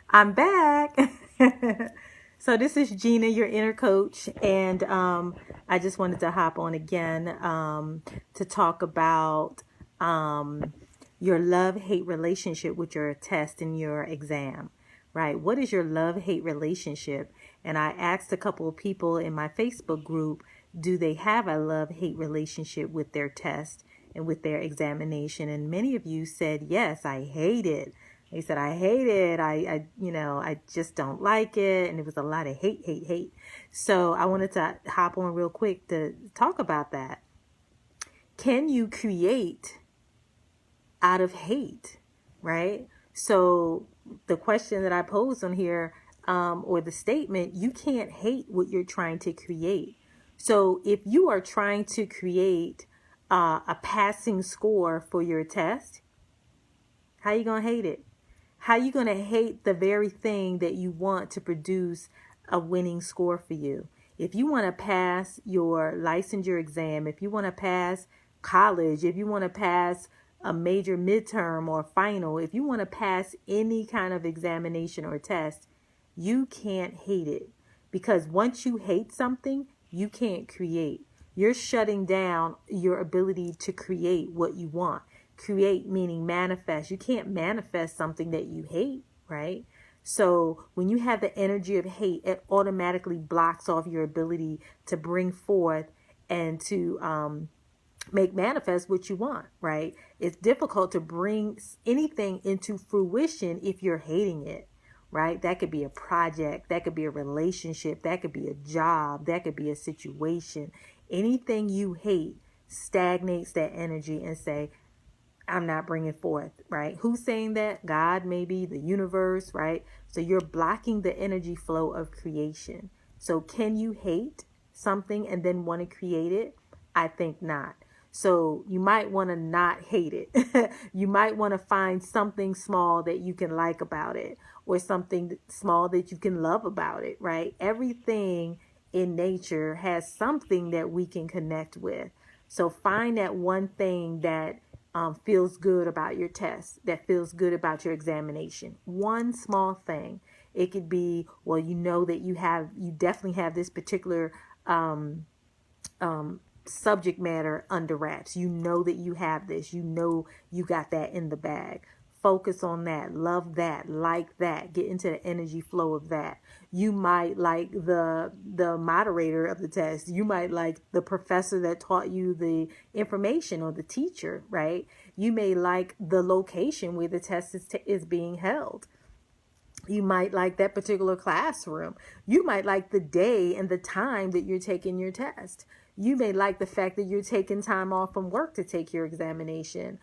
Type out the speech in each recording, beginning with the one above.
I'm back. So this is Gena, your inner coach, and I just wanted to hop on again to talk about um, your love-hate relationship with your test and your exam, right? What is your love-hate relationship? And I asked a couple of people in my Facebook group, do they have a love-hate relationship with their test and with their examination? And many of you said, yes, I hate it. He said, I hate it. I just don't like it. And it was a lot of hate, hate, hate. So I wanted to hop on real quick to talk about that. Can you create out of hate, right? So the question that I posed on here, or the statement, you can't hate what you're trying to create. So if you are trying to create a passing score for your test, how you going to hate it? How you going to hate the very thing that you want to produce a winning score for you? If you want to pass your licensure exam, if you want to pass college, if you want to pass a major midterm or final, if you want to pass any kind of examination or test, you can't hate it. Because once you hate something, you can't create. You're shutting down your ability to create what you want. Create meaning manifest. You can't manifest something that you hate, right? So when you have the energy of hate, it automatically blocks off your ability to bring forth and to make manifest what you want, right? It's difficult to bring anything into fruition if you're hating it, right? That could be a project, that could be a relationship, that could be a job, that could be a situation. Anything you hate stagnates that energy and say, I'm not bringing forth, right? Who's saying that? God, maybe the universe, right? So you're blocking the energy flow of creation. So can you hate something and then want to create it? I think not. So you might want to not hate it. You might want to find something small that you can like about it, or something small that you can love about it, right? Everything in nature has something that we can connect with. So find that one thing that feels good about your test, that feels good about your examination. One small thing. It could be, well, you know that you definitely have this particular subject matter under wraps. You know that you have this. You know you got that in the bag. Focus on that. Love that. Like that. Get into the energy flow of that. You might like the moderator of the test. You might like the professor that taught you the information, or the teacher, right? You may like the location where the test is being held. You might like that particular classroom. You might like the day and the time that you're taking your test. You may like the fact that you're taking time off from work to take your examination.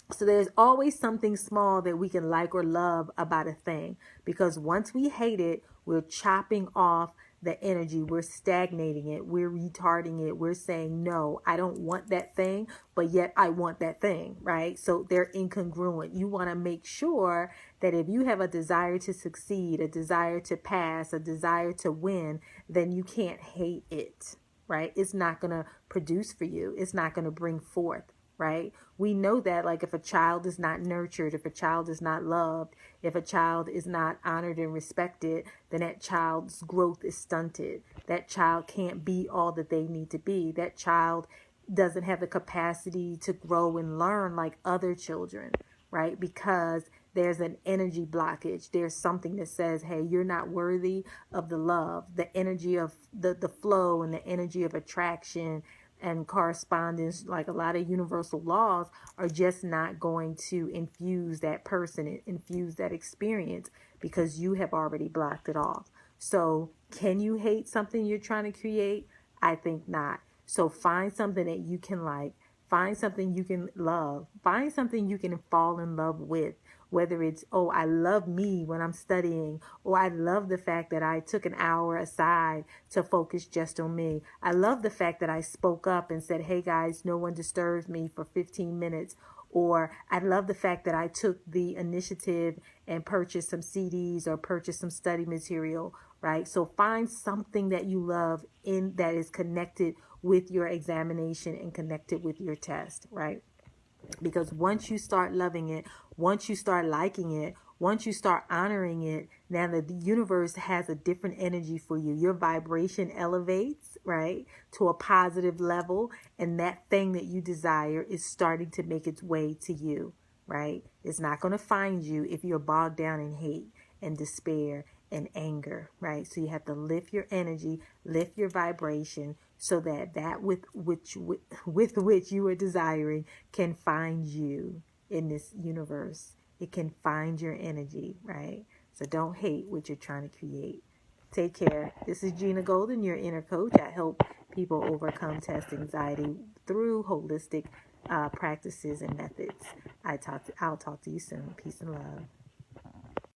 So there's always something small that we can like or love about a thing, because once we hate it, we're chopping off the energy, we're stagnating it, we're retarding it, we're saying, no, I don't want that thing, but yet I want that thing, right? So they're incongruent. You want to make sure that if you have a desire to succeed, a desire to pass, a desire to win, then you can't hate it, right? It's not going to produce for you. It's not going to bring forth. Right? We know that, like, if a child is not nurtured, if a child is not loved, if a child is not honored and respected, then that child's growth is stunted. That child can't be all that they need to be. That child doesn't have the capacity to grow and learn like other children, right? Because there's an energy blockage. There's something that says, hey, you're not worthy of the love, the energy of the flow, and the energy of attraction and correspondence. Like, a lot of universal laws are just not going to infuse that person, infuse that experience, because you have already blocked it off. So can you hate something you're trying to create? I think not. So find something that you can like. Find something you can love. Find something you can fall in love with. Whether it's, oh, I love me when I'm studying, or I love the fact that I took an hour aside to focus just on me. I love the fact that I spoke up and said, hey guys, no one disturbs me for 15 minutes. Or I love the fact that I took the initiative and purchased some CDs or purchased some study material, right? So find something that you love in that is connected with your examination and connected with your test, right? Because once you start loving it, once you start liking it, once you start honoring it, now the universe has a different energy for you. Your vibration elevates, right, to a positive level, and that thing that you desire is starting to make its way to you, right? It's not going to find you if you're bogged down in hate and despair and anger, right? So you have to lift your energy, lift your vibration, so that with which you are desiring can find you in this universe. It can find your energy, right? So don't hate what you're trying to create. Take care. This is Gena Golden, your inner coach. I help people overcome test anxiety through holistic practices and methods. I'll talk to you soon. Peace and love.